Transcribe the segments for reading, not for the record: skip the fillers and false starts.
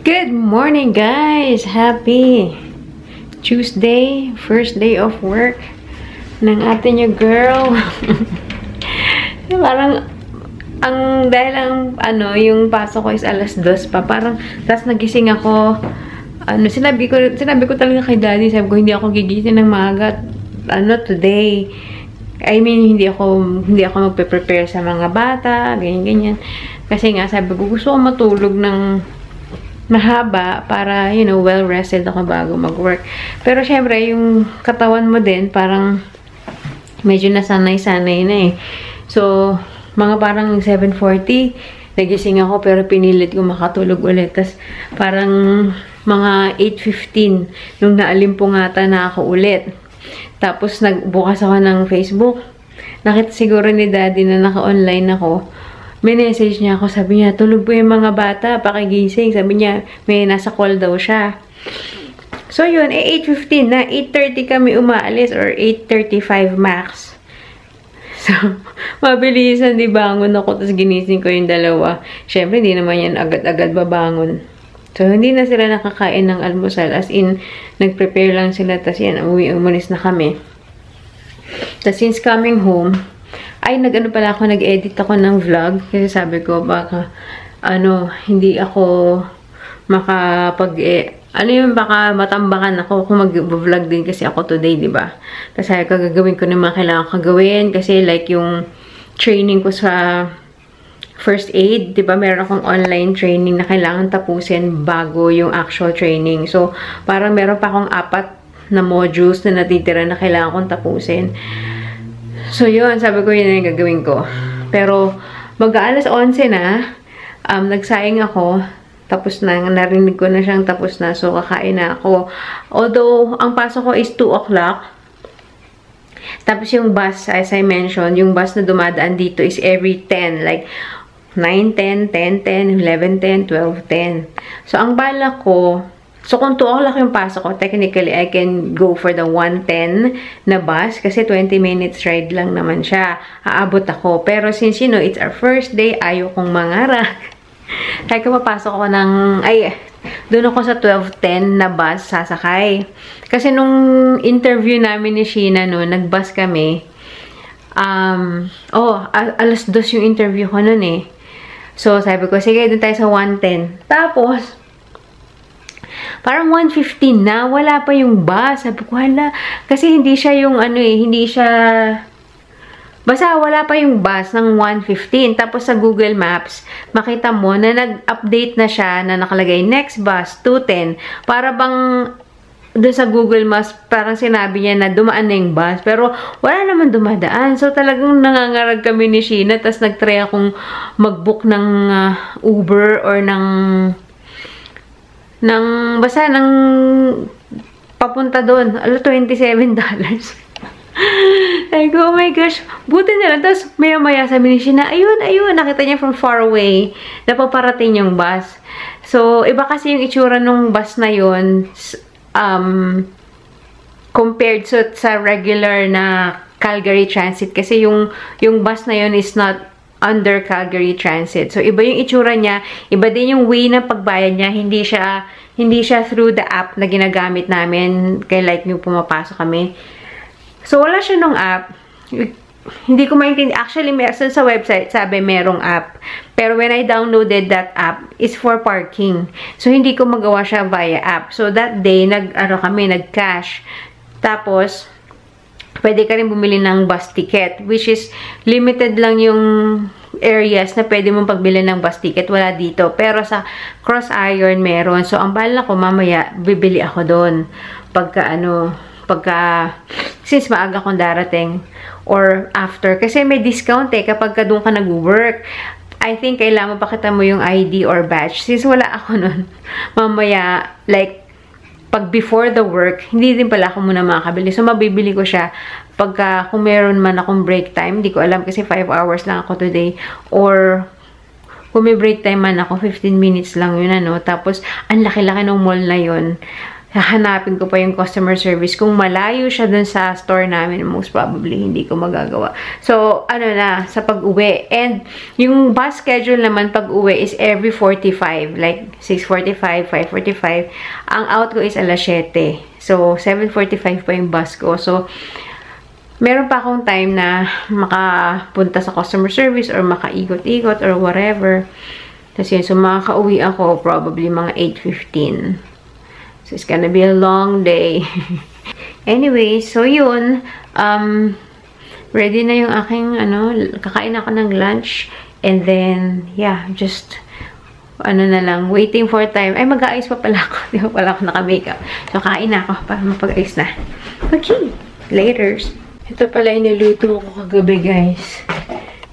Good morning, guys! Happy Tuesday, first day of work ng atin yung girl. Parang, dahil yung pasok ko is alas 2 pa. Parang, tas nagising ako, sinabi ko talaga kay daddy, sabi ko, hindi ako gigising ng maaga, today. I mean, hindi ako magpe-prepare sa mga bata, ganyan. Kasi nga, sabi ko, gusto ko matulog ng mahaba para, well-rested ako bago mag-work. Pero, syempre, yung katawan mo din, parang medyo nasanay-sanay na eh. So, mga parang 7:40, nagising ako, pero pinilit ko makatulog ulit. Tapos, parang mga 8:15, nung naalimpungata na ako ulit. Tapos, nagbukas ako ng Facebook. Nakita siguro ni daddy na naka-online ako. May message niya ako, sabi niya, tulog po yung mga bata, pakigising. Sabi niya, may nasa call daw siya. So yun, 8:15 na, 8:30 kami umaalis or 8:35 max. So, mabilisan, di bangon ako, tapos ginising ko yung dalawa. Siyempre, hindi naman yan agad-agad babangon. So, hindi na sila nakakain ng almusal. As in, nag-prepare lang sila, tapos yan, umalis na kami. Tapos, since coming home, nag-edit ako ng vlog. Kasi sabi ko, baka, hindi ako baka matambakan ako kung mag-vlog din kasi ako today, di ba? Kasi gagawin ko na mga kailangan ko gawin. Kasi like yung training ko sa first aid, di ba? Meron akong online training na kailangan tapusin bago yung actual training. So, parang meron pa akong 4 na modules na natitira na kailangan kong tapusin. So, yun. Sabi ko, yun yung gagawin ko. Pero, mag-aalas 11 na. Nagsayang ako. Tapos na. Narinig ko na siyang tapos na. So, kakain na ako. Although, ang pasok ko is 2 o'clock. Tapos, yung bus, as I mentioned, yung bus na dumadaan dito is every 10. Like, 9:10, 10:10, 11:10, 12:10. So, ang bala ko, so, kung 2 o'clock yung pasok ko, technically, I can go for the 1:10 na bus kasi 20 minutes ride lang naman siya. Aabot ako. Pero since, it's our first day, ayaw kong mangarap. Kaya kung papasok ako doon ako sa 12:10 na bus, sasakay. Kasi nung interview namin ni Sheena, nag-bus kami, alas 2 yung interview ko nun eh. So, sabi ko, sige, doon tayo sa 1:10. Tapos, parang 1:15 na, wala pa yung bus. Sabi ko, hala. Kasi hindi siya yung basta wala pa yung bus ng 1:15. Tapos sa Google Maps, makita mo na nag-update na siya na nakalagay next bus, 2:10. Para bang doon sa Google Maps, parang sinabi niya na dumaan na yung bus. Pero wala naman dumadaan. So talagang nangangarag kami ni Sheena. Tapos nag-try akong mag-book ng Uber or basta ng papunta doon. $27. Sabi ko, oh my gosh, buti na lang. Tapos, maya-maya sabi ni Sheena, ayun, nakita niya from far away, napaparating yung bus. So, iba kasi yung itsura nung bus na yun, compared sa regular na Calgary Transit. Kasi yung bus na yun is not under Calgary Transit. So, iba yung itsura niya. Iba din yung way na pagbayad niya. Hindi siya through the app na ginagamit namin. Kaya like yung pumapasok kami. So, wala siya nung app. Hindi ko maintindihan. Actually, sa website, sabi merong app. Pero when I downloaded that app, it's for parking. So, hindi ko magawa siya via app. So, that day, nag-cash. Tapos, pwede ka rin bumili ng bus ticket, which is limited lang yung areas na pwede mong pagbili ng bus ticket. Wala dito. Pero sa Cross-Iron meron. So, ang bala ko, mamaya, bibili ako doon. Since maaga kong darating or after. Kasi may discount kapag doon ka nag-work. I think kailangan pakita mo yung ID or badge. Since wala ako nun, mamaya, like, pag before the work, hindi din pala ako muna makakabili. So, mabibili ko siya kung meron man akong break time. Hindi ko alam kasi 5 hours lang ako today. Or, kung may break time man ako, 15 minutes lang yun, Tapos, ang laki-laki ng mall na yun. hahanapin ko pa yung customer service. Kung malayo siya dun sa store namin, most probably, hindi ko magagawa. So, ano na, sa pag-uwi. And, yung bus schedule naman pag-uwi is every 45. Like, 6:45, 5:45. Ang out ko is alas 7. So, 7:45 pa yung bus ko. So, meron pa akong time na makapunta sa customer service or makaikot-ikot or whatever. Tapos yun, so makaka-uwi ako probably mga 8:15. So, it's gonna be a long day. Anyway, so yun. Ready na yung aking, kakain ako ng lunch. And then, yeah, just, na lang, waiting for time. Ay, mag-aayos pa pala ako. Di ba pala ako naka-makeup. So, kain na ako para mapag-ayos na. Okay, laters. Ito pala yung niluto ko kagabi, guys.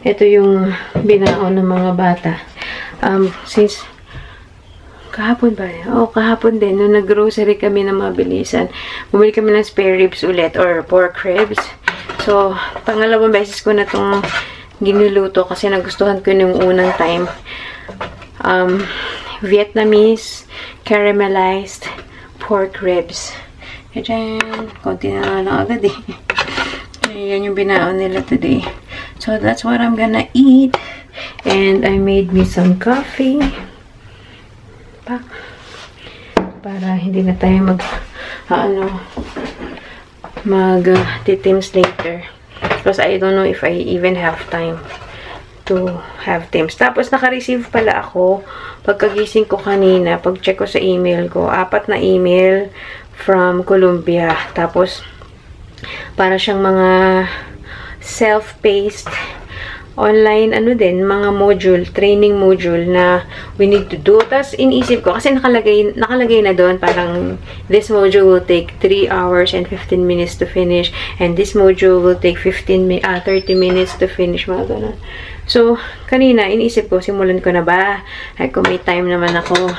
Ito yung binaon ng mga bata. Since kahapon ba? Kahapon din. Nung nag-grocery kami ng mabilisan, bumili kami ng spare ribs ulit or pork ribs. So, pangalawang beses ko na itong ginuluto kasi nagustuhan ko yung unang time. Vietnamese caramelized pork ribs. Ayan. Konti na lang agad eh. Ayan yung binaon nila today. So, that's what I'm gonna eat. And I made me some coffee. Para hindi na tayo mag-tims later. Because I don't know if I even have time to have tims. Tapos, naka-receive pala ako pagkagising ko kanina, pag-check ko sa email ko, 4 na email from Colombia. Tapos, para siyang mga self-paced online, mga module, training module na we need to do. Tapos, iniisip ko, kasi nakalagay na doon, parang, this module will take 3 hours and 15 minutes to finish, and this module will take 30 minutes to finish, mga ganun. So, kanina, iniisip ko, simulan ko na ba? Ay, kung may time naman ako.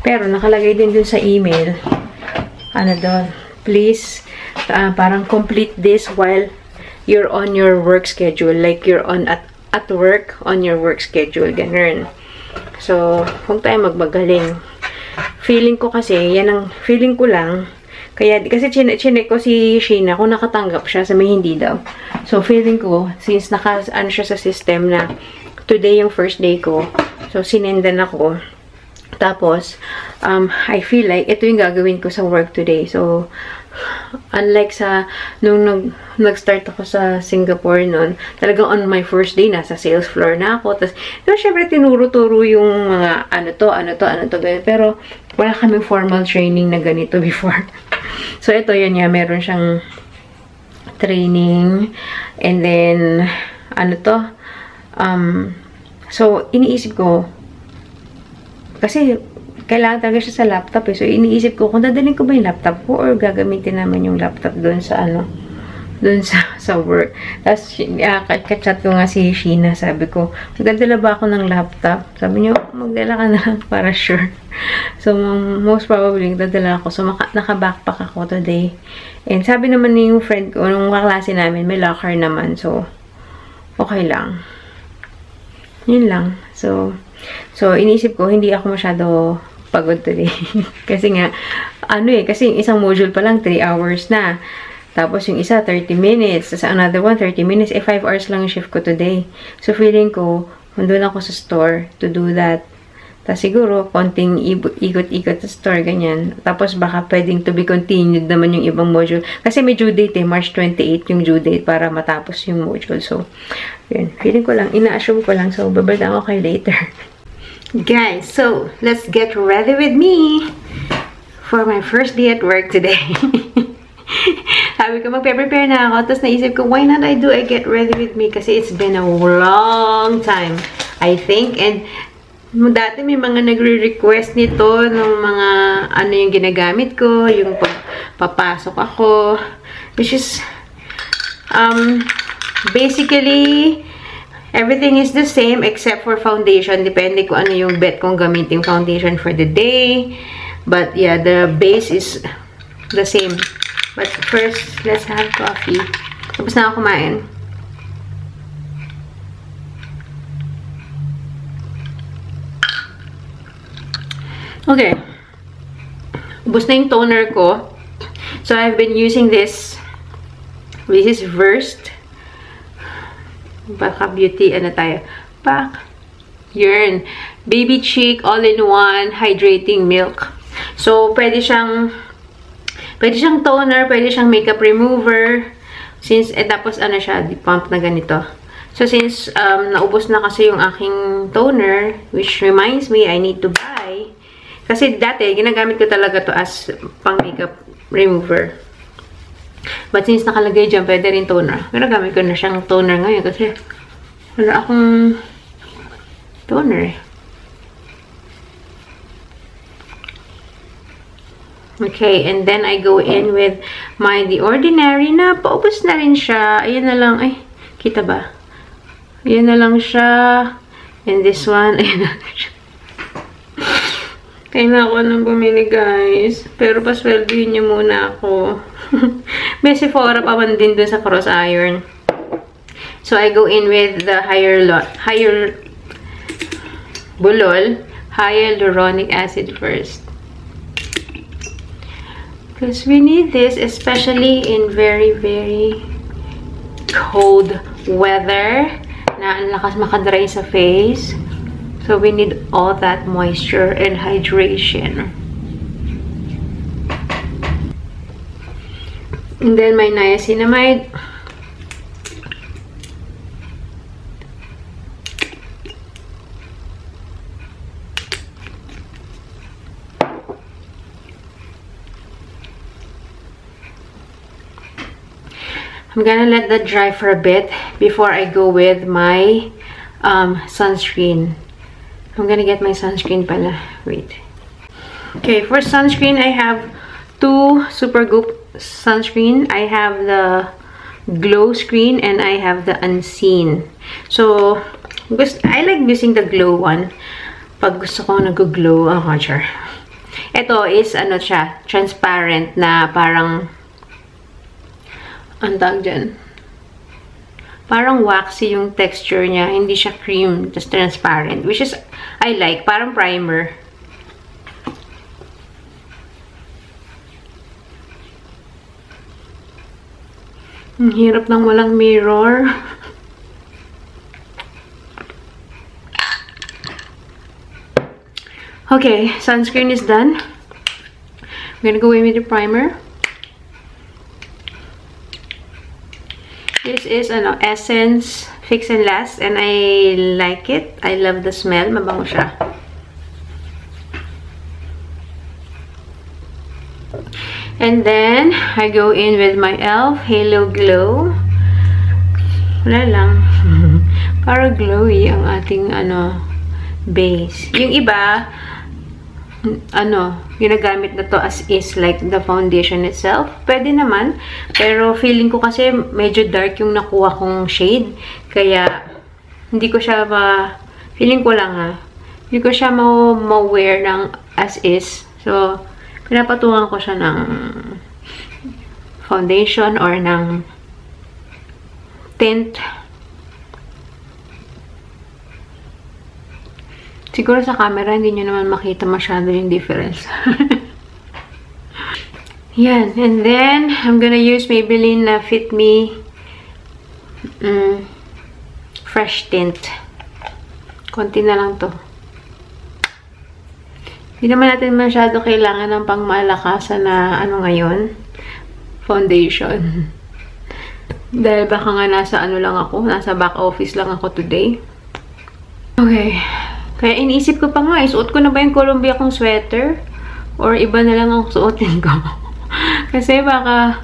Pero, nakalagay din dun sa email, doon, please, parang complete this while you're on your work schedule. Like, you're on at work, on your work schedule. Ganun. So, huwag tayo magmagaling. Feeling ko kasi, yan ang feeling ko lang. Kaya, kasi chinek ko si Sheena kung nakatanggap siya sa may hindi daw. So, feeling ko, since siya sa system na today yung first day ko, so, sinendan ako. Tapos, I feel like ito yung gagawin ko sa work today. So, unlike sa nung nag-start ako sa Singapore noon, talagang on my first day nasa sales floor na ako. Tapos, syempre tinuro-turo yung mga ano to, ganyan. Pero wala kaming formal training na ganito before. So ito yan niya, meron siyang training, and then so iniisip ko kasi kailangan talaga siya sa laptop eh. So, iniisip ko, kung dadalhin ko ba yung laptop ko or gagamitin naman yung laptop doon sa doon sa work. Tapos, kachat ko nga si Sheena. Sabi ko, magdadala ba ako ng laptop? Sabi niyo, magdala ka na para sure. So, most probably, dadala ako. So, naka-backpack ako today. And sabi naman ni yung friend ko, nung kaklase namin, may locker naman. So, okay lang. Yun lang. So, iniisip ko, hindi ako masyado pagod today. Kasi nga, kasi yung isang module pa lang, 3 hours na. Tapos yung isa, 30 minutes. Tapos another one, 30 minutes. 5 hours lang yung shift ko today. So, feeling ko, nandun ako sa store to do that. Tapos siguro, konting ikot-ikot sa store, ganyan. Tapos baka pwedeng to be continued naman yung ibang module. Kasi may due date March 28 yung due date para matapos yung module. So, yun. Feeling ko lang, ina-assume ko lang. So, babalitaan ko kayo later. Guys, so, let's get ready with me for my first day at work today. Sabi ko, magpe-prepare na ako. Tapos naisip ko, why not I get ready with me? Kasi it's been a long time, I think. And dati may mga nagre-request nito ng mga yung ginagamit ko, yung papasok ako. Which is, basically, everything is the same except for foundation. Depende kung ano yung bet kong gamitin foundation for the day. But yeah, the base is the same. But first, let's have coffee. Tapos na ako kumain. Okay. Ubus na yung toner ko. So, I've been using this. This is Versed. Baka beauty, ano tayo? Yun. Baby Chic All-in-One Hydrating Milk. So, pwede siyang toner, pwede siyang makeup remover. Since, tapos ano siya, pump na ganito. So, since naubos na kasi yung aking toner, which reminds me, I need to buy. Kasi dati, ginagamit ko talaga to as pang makeup remover. But since nakalagay dyan, pwede rin toner. Ginagamit ko na siyang toner ngayon kasi wala akong toner. Okay, and then I go in with The Ordinary na paubos na rin siya. Ayan na lang. Ay, kita ba? Ayan na lang siya. And this one, ayan na lang siya. Kailangan ko nang bumili, guys. Pero pasweldohin niyo muna ako. May Sephora pa man din dun sa cross iron. So, I go in with the hyaluronic acid first. Because we need this, especially in very, very cold weather. Na ang lakas makadry sa face. So, we need all that moisture and hydration. And then, my niacinamide. I'm gonna let that dry for a bit before I go with my sunscreen. I'm gonna get my sunscreen pala. Wait. Okay, for sunscreen, I have two Supergoop sunscreen. I have the Glow Screen and I have the Unseen. So, I like using the Glow one. Pag gusto ko nag-glow, sure. Ito is, ano siya, transparent na parang, ang tawag dyan. Parang waxy yung texture niya. Hindi siya cream, just transparent. Which is, I like. Parang primer. Ang hirap ng walang mirror. Okay, sunscreen is done. I'm gonna go in with the primer. This is Essence Fix and Last and I like it. I love the smell. Mabango siya. And then I go in with my e.l.f. Halo Glow. Wala lang. Para glowy ang ating base. Yung iba ginagamit na to as is like the foundation itself. Pwede naman. Pero feeling ko kasi medyo dark yung nakuha kong shade. Kaya, hindi ko siya feeling ko lang hindi ko siya ma-wear ng as is. So, pinapatungan ko siya ng foundation or ng tint. Siguro sa camera, hindi nyo naman makita masyado yung difference. Yan. And then, I'm gonna use Maybelline na Fit Me Fresh Tint. Konti na lang to. Hindi naman natin masyado kailangan ng pangmalakasan na ngayon. Foundation. Dahil baka nga nasa lang ako. Nasa back office lang ako today. Okay. Kaya iniisip ko pa nga, isuot ko na ba yung Columbia kong sweater? Or iba na lang ang suotin ko? Kasi baka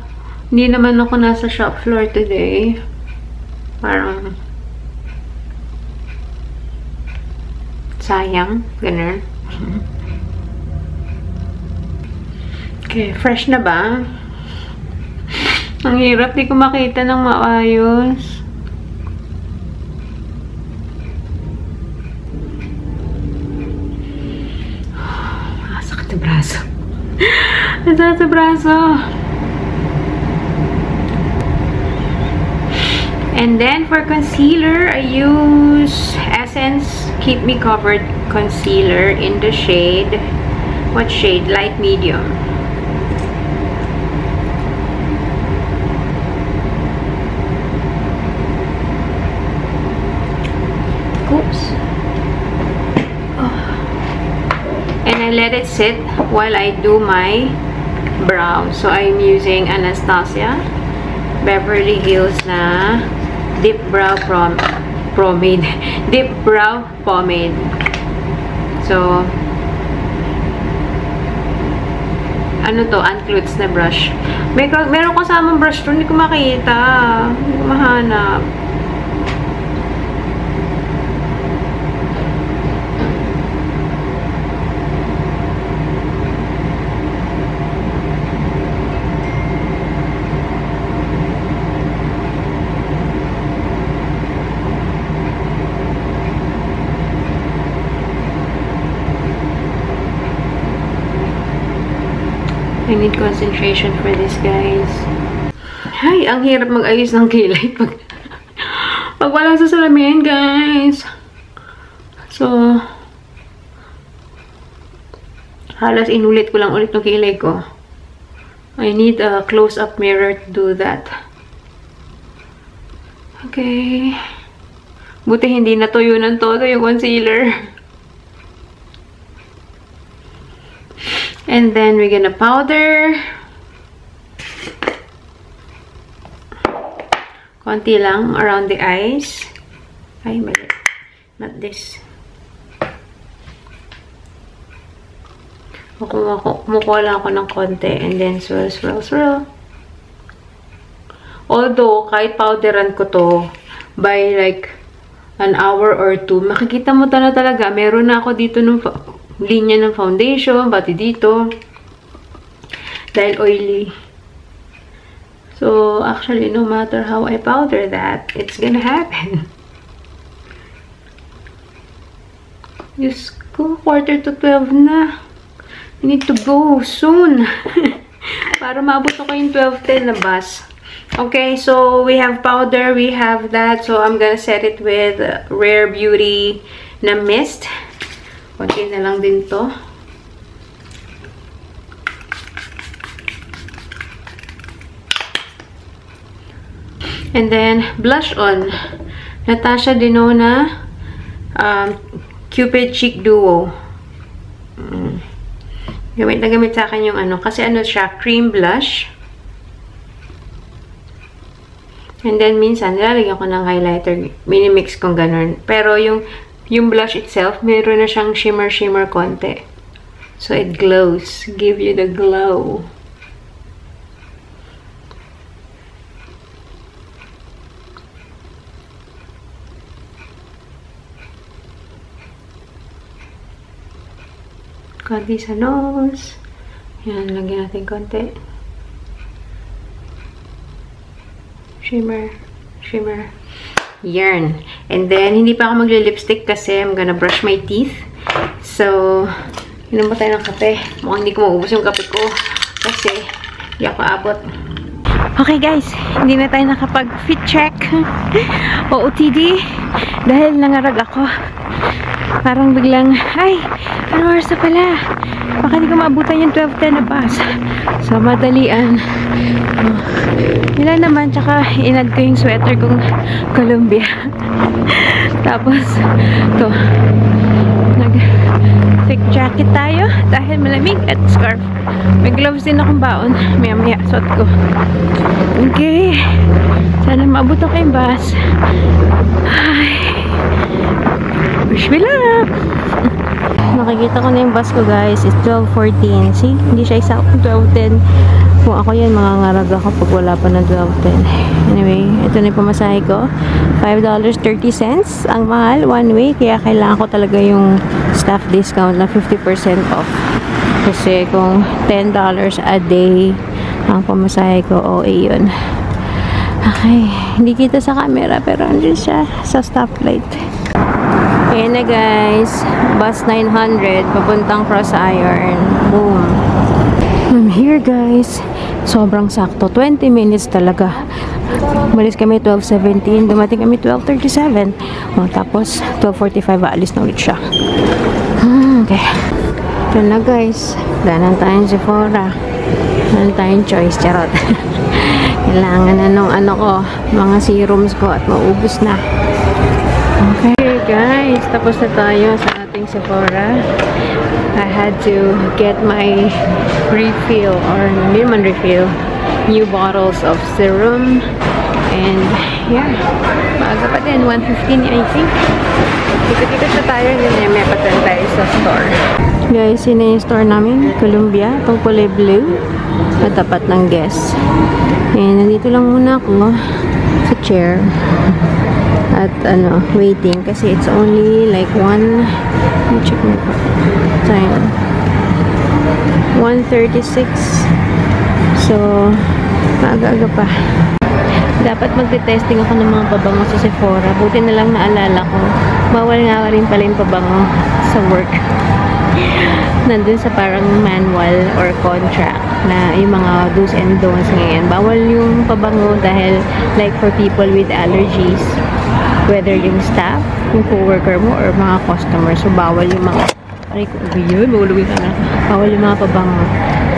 hindi naman ako nasa shop floor today. Parang sayang. Ganun. Okay, fresh na ba? Ang hirap, di ko makita ng maayos. Braso. Sa braso. And then for concealer, I use Essence Keep Me Covered Concealer in the shade What shade? Light medium. Oops. Oh. And I let it sit while I do my brow. So I'm using Anastasia Beverly Hills na Deep Brow Pomade. Deep Brow Pomade. So, ano to? Unclutz na brush. Meron kasamang brush to. Hindi ko makita. Hindi ko mahanap. I need concentration for this, guys. Ay, ang hirap mag-ayos ng kilay pag wala sa salamin, guys. So, halos inulit ko lang ulit ng kilay ko. I need a close-up mirror to do that. Okay. Buti hindi natuyo ng todo yung concealer. And then we're gonna powder. Konti lang around the eyes. Ay, mali. Not this. Kumukuha lang ako ng konti. And then swirl, swirl, swirl. Although, kahit powderan ko to, by like an hour or two, makikita mo talaga, meron na ako dito ng linya ng foundation, pati dito. Dahil oily. So, actually, no matter how I powder that, it's gonna happen. Diyos ko, 11:45 na. I need to go soon. Para maabot ako yung 12:10 na bus. Okay, so we have powder, we have that. So, I'm gonna set it with Rare Beauty na mist. Konti na lang din to. And then, blush on. Natasha Denona Cupid Cheek Duo. Gamit na gamit sa akin yung ano. Kasi ano siya, cream blush. And then, minsan, nilalagyan ko ng highlighter. Minimix kong ganun. Pero yung blush itself, meron na siyang shimmer konti. So, it glows. Give you the glow. Konti sa nose. Yan, lagyan natin konti. Shimmer. Shimmer. Yarn. And then, hindi pa ako magle-lipstick kasi I'm gonna brush my teeth. So, inom ba tayo ng kape? Mukhang hindi ko maubos yung kape ko. Kasi, hindi ako abot. Okay guys, hindi na tayo nakapag-fit check. OOTD. Dahil nangarag ako. Parang biglang, ay, ano oras na pala? Baka hindi ko maabutan yung 12:10 na bus. So, madalian. Ilan naman, tsaka inad ko yung sweater kong Columbia. Tapos, to nag-thick jacket tayo dahil malamig at scarf. May gloves din akong baon. Maya-maya, suot ko. Okay. Sana maabot ako yung bus. Ay. Wish me luck! Nakikita ko na yung bus ko guys. It's 12:14. See? Hindi siya exact 12:10. Kung ako yan, mangangarag ako pag wala pa ng 12:10. Anyway, ito na yung pamasahe ko. $5.30. Ang mahal, one way. Kaya kailangan ko talaga yung staff discount na 50% off. Kasi kung $10 a day ang pamasahe ko, OA yun. Okay. Hindi kita sa camera pero andun siya sa stoplight. Ayan na guys, bus 900 papuntang Cross Iron. Boom. I'm here guys. Sobrang sakto, 20 minutes talaga. Umalis kami 12:17, dumating kami 12:37. Tapos 12:45 aalis na ulit siya. Okay. Ito na guys. Danan tayong Sephora. Danan tayong choice. Charot. Kailangan na nung ano ko, mga serums ko at maubos na. Okay guys. Tapos na tayo sa ating Sephora. I had to get my refill or hindi naman refill. New bottles of serum. And yeah. Maaga pa din. 1:15 I think. Ikot-ikot na tayo. Then may patan tayo sa store. Guys, yun na yung store namin. Columbia. Itong kulay blue. Sa tapat ng Guess. And nandito lang muna ako sa chair. At ano, waiting. Kasi it's only like let me check my time. 1:36. So, maaga-aga pa. Dapat magte-testing ako ng mga pabango sa Sephora. Buti na lang naalala ko. Bawal nga rin pala yung pabango sa work. Nandun sa parang manual or contract na yung mga do's and don'ts ngayon. Bawal yung pabango dahil like for people with allergies. Whether yung staff, yung co-worker mo, or mga customers. So, bawal yung mga bawal yung mga pabango.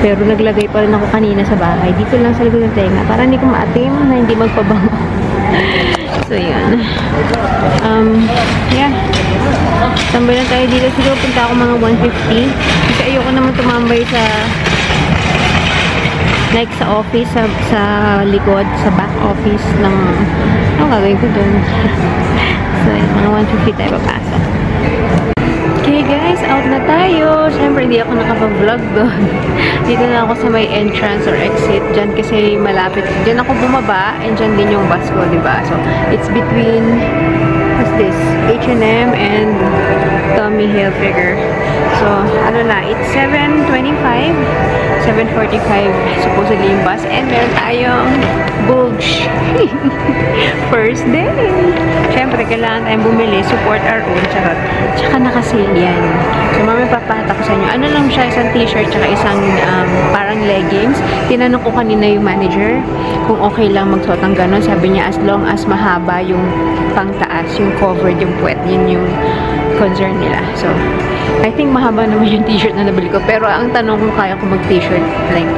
Pero naglagay pa rin ako kanina sa bahay. Dito lang sa likod ng tenga. Para hindi ko maatim na hindi magpabango. So, yun. Yeah. Tambay lang tayo dito. Siguro punta ako mga 1:50. Kasi ayoko naman tumambay sa like sa office, sa likod, sa back office ng gagawin ko dun. So, yun. Mga 1:50 tayo papasok. Okay guys, out na tayo. Siyempre, hindi ako nakapag-vlog doon. Dito na ako sa may entrance or exit. Diyan kasi malapit. Diyan ako bumaba and diyan din yung bus ko, diba? So, it's between, what's this? H&M and Tommy Hilfiger. So, ano na, it's 7:25. 7:45 supposedly yung bus. And meron tayong bulge. First day. Siyempre, kailangan tayong bumili. Support our own. Charot. Tsaka naka-sale yan. So, mami papahata ko sa inyo. Ano lang siya, isang t-shirt tsaka isang parang leggings. Tinanong ko kanina yung manager kung okay lang magsuot ng ganon. Sabi niya, as long as mahaba yung pangtaas, yung covered, yung puwet. Yun yung concern nila. So, I think mahaba naman yung t-shirt na nabili ko. Pero ang tanong kung kaya ko mag-t-shirt like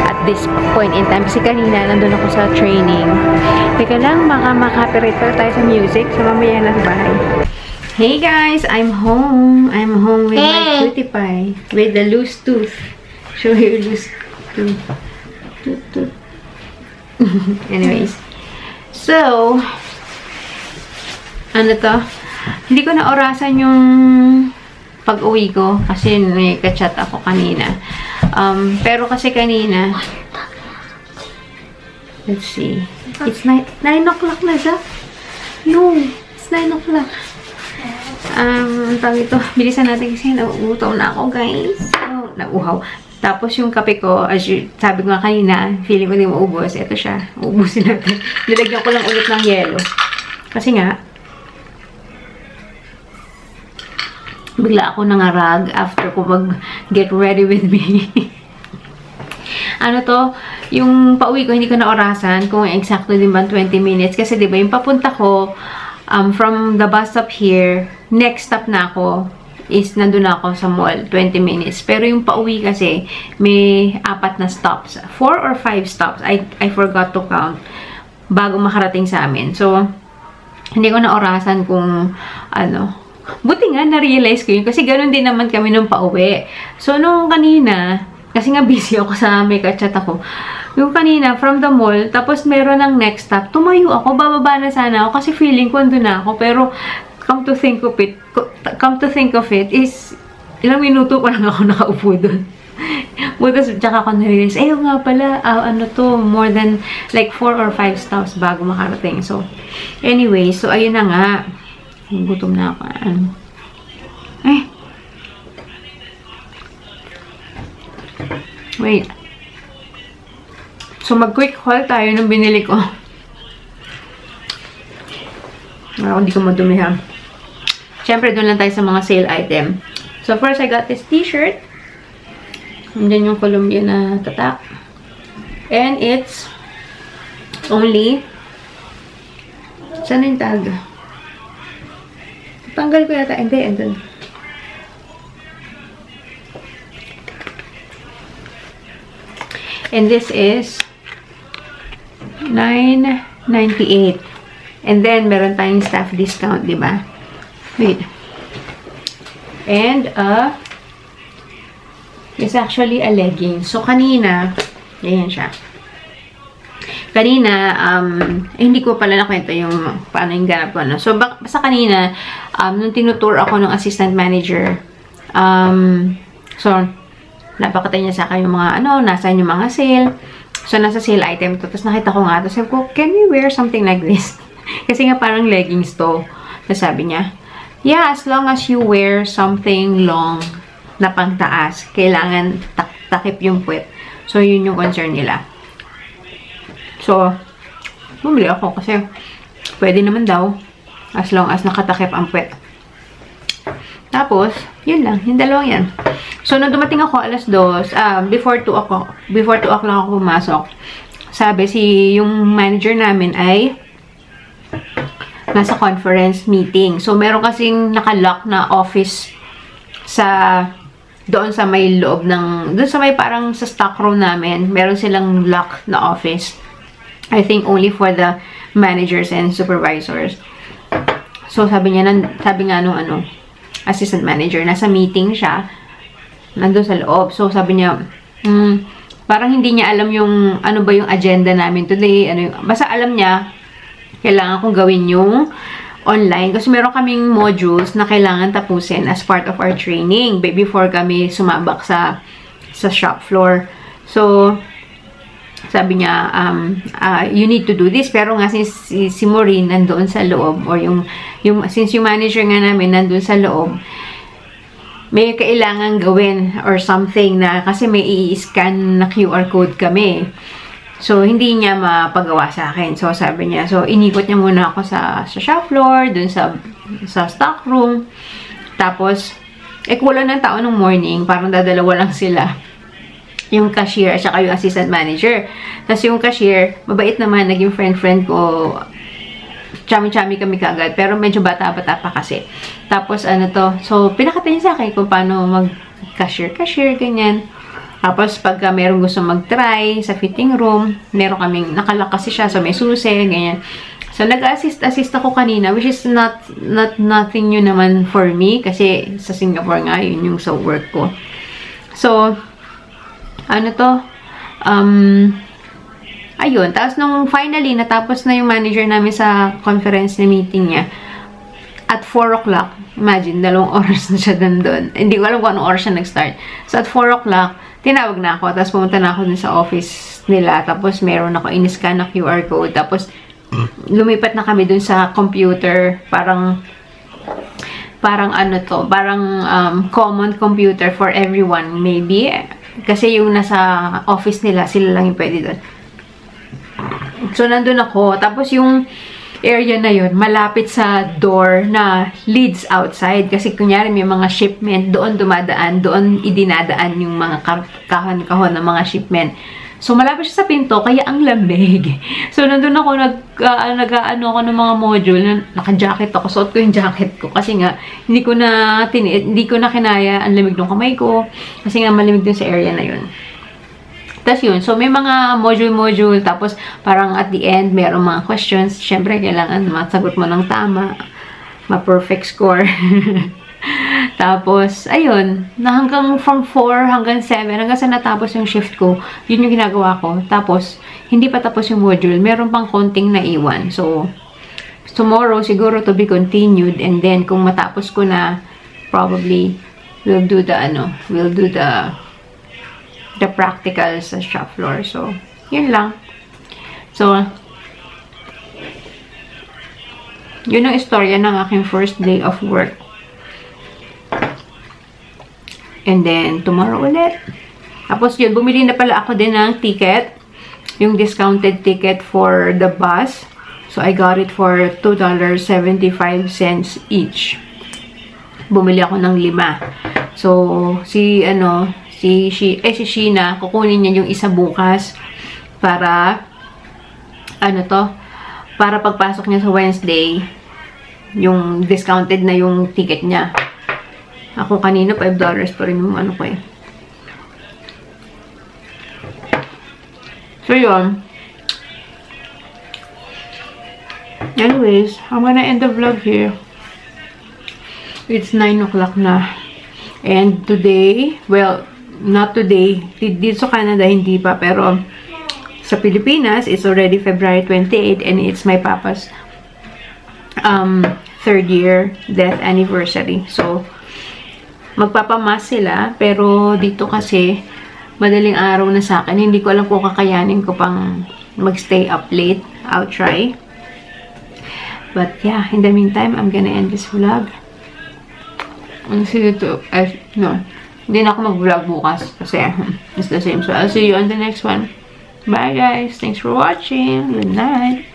at this point in time. Kasi kanina nandun ako sa training. Teka lang, maka-copyright pala tayo sa music. So, mamaya na sa bahay. Hey guys! I'm home. I'm home with my cutie pie. With the loose tooth. Show you loose tooth. Anyways. So, ano to? Hindi ko na orasan yung pag-uwi ko kasi may ka-chat ako kanina. Pero kasi kanina, let's see. It's 9 o'clock na siya. No, it's 9 o'clock. Tawag ito, bilisan natin kasi nauutaw na ako, guys. Oh, nauhaw. Tapos yung kape ko, as sabi ko nga kanina, feeling ko hindi maubos. Ito siya, uubusin natin. Nilagyan ko lang ulit ng yelo. Kasi nga, bigla ako nangarag after ko mag-get ready with me. Ano to, yung pauwi ko, hindi ko na orasan kung exactly din ba 20 minutes. Kasi diba, yung papunta ko, from the bus stop here, next stop na ako, is nandun ako sa mall, 20 minutes. Pero yung pauwi kasi, may 4 na stops. 4 or 5 stops. I forgot to count bago makarating sa amin. So, hindi ko na orasan kung, ano, buti nga, na-realize ko yun. Kasi ganun din naman kami nung pauwi. So, nung kanina, kasi nga busy ako sa may ka-chat ako. Yung kanina, from the mall, tapos meron ng next stop, tumayo ako, bababa na sana ako kasi feeling ko andun na ako. Pero, come to think of it, is, ilang minuto pa lang ako nakaupo dun. Butas, tsaka ako na-realize, nga pala, ano to, more than like 4 or 5 stops bago makarating. So, anyway, so ayun na nga. Gutom na ako. Wait. So, mag-quick haul tayo nung binili ko. Hindi ko madumi ha. Siyempre, doon lang tayo sa mga sale item. So, first, I got this t-shirt. Andyan yung Columbia na tatak. And it's only, saan yung tag? Tanggal ko yata. Hindi, andun. And this is $9.98. And then, meron tayong staff discount, di ba? Wait. And, it's actually a legging. So, kanina, ganyan siya. Kanina, hindi ko pala nakwento yung paano yung ganap ko. No? So, basta kanina, nung tinutour ako ng assistant manager, so, napakatay niya sa akin yung mga, nasaan yung mga sale. So, nasa sale item to. Tapos, nakita ko nga. Tapos, sabi ko, can we wear something like this? Kasi nga, parang leggings to. Tapos, sabi niya, yeah, as long as you wear something long na pangtaas, kailangan takip yung puwet. So, yun yung concern nila. So, bumili ako kasi pwede naman daw as long as nakatakip ang puwet. Tapos, yun lang. Yung dalawang yan. So, nung dumating ako, alas 2, before 2 o'clock lang ako pumasok. Sabi, yung manager namin ay nasa conference meeting. So, meron kasing nakalock na office doon sa may loob doon sa may parang sa stock room namin, meron silang lock na office. I think only for the managers and supervisors. So, sabi nga nung assistant manager, nasa meeting siya, nandun sa loob. So, sabi niya, parang hindi niya alam yung, ano ba yung agenda namin today, basta alam niya, kailangan kong gawin yung online. Kasi meron kaming modules na kailangan tapusin as part of our training before kami sumabak sa shop floor. So, sabi niya, you need to do this. Pero nga, since si Maureen nandoon sa loob, or since yung manager nga namin nandoon sa loob, may kailangan gawin or something na, kasi may i-scan na QR code kami. So, hindi niya mapagawa sa akin. So, sabi niya, so, inikot niya muna ako sa shop floor, dun sa stock room. Tapos, kulang ng tao nung morning, parang dadalawa lang sila. Yung cashier at saka yung assistant manager. Tapos yung cashier, mabait naman, naging friend ko. Chami-chami kami kagad. Pero medyo bata-bata pa kasi. Tapos so pinakita niya sa akin kung paano mag-cashier, ganyan. Tapos pagka meron gusto mag-try sa fitting room, meron kaming nakalak kasi siya, so may susi, ganyan. So nag-assist ako kanina, which is nothing new naman for me. Kasi sa Singapore nga, yun yung sa work ko. So, ayun. Tapos, nung finally, natapos na yung manager namin sa conference na meeting niya, at 4 o'clock, imagine, 2 oras na siya doon. Hindi ko alam kung anong oras siya nag-start. So, at 4 o'clock, tinawag na ako. Tapos, pumunta na ako dun sa office nila. Tapos, meron ako in-scan na QR code. Tapos, lumipat na kami dun sa computer. Parang common computer for everyone, maybe. Kasi yung nasa office nila, sila lang yung pwede doon. So, nandun ako. Tapos, yung area na yun, malapit sa door na leads outside. Kasi, kunyari, may mga shipment, doon dumadaan, doon idinadaan yung mga kahon-kahon ng mga shipment. So, malapit siya sa pinto, kaya ang lamig. So, nandun ako, nag-ano ako ng mga module, naka-jacket ako, suot ko yung jacket ko. Kasi nga, hindi ko na kinaya ang lamig ng kamay ko. Kasi nga, malamig dun sa area na yun. Tapos yun, so may mga module, tapos parang at the end, mayroong mga questions. Siyempre, kailangan masagot mo ng tama. Ma-perfect score. Tapos, ayun, hanggang from 4 hanggang 7, hanggang sa natapos yung shift ko, yun yung ginagawa ko. Tapos, hindi pa tapos yung module, meron pang konting naiwan. So, tomorrow, siguro to be continued, and then, kung matapos ko na, probably, we'll do the practical sa shop floor. So, yun lang. So, yun ang istorya ng aking first day of work. And then, tomorrow ulit. Tapos yun, bumili na pala ako din ng ticket. Yung discounted ticket for the bus. So, I got it for $2.75 each. Bumili ako ng 5. So, si Sheena, kukunin niya yung isa bukas para, para pagpasok niya sa Wednesday, yung discounted na yung ticket niya. Ako kanina, $5 pa rin yung ko eh. So, yun. Anyways, I'm gonna end the vlog here. It's 9 o'clock na. And today, well, not today. Dito sa Canada, hindi pa. Pero, sa Pilipinas, it's already February 28 and it's my papa's 3rd year death anniversary. So, magpapamas sila. Pero, dito kasi, madaling araw na sa akin. Hindi ko alam kung kakayanin ko pang magstay up late. I'll try. But, yeah, in the meantime, I'm gonna end this vlog. See you too. No. Hindi na ako mag-vlog bukas kasi it's the same. So, I'll see you on the next one. Bye, guys. Thanks for watching. Good night.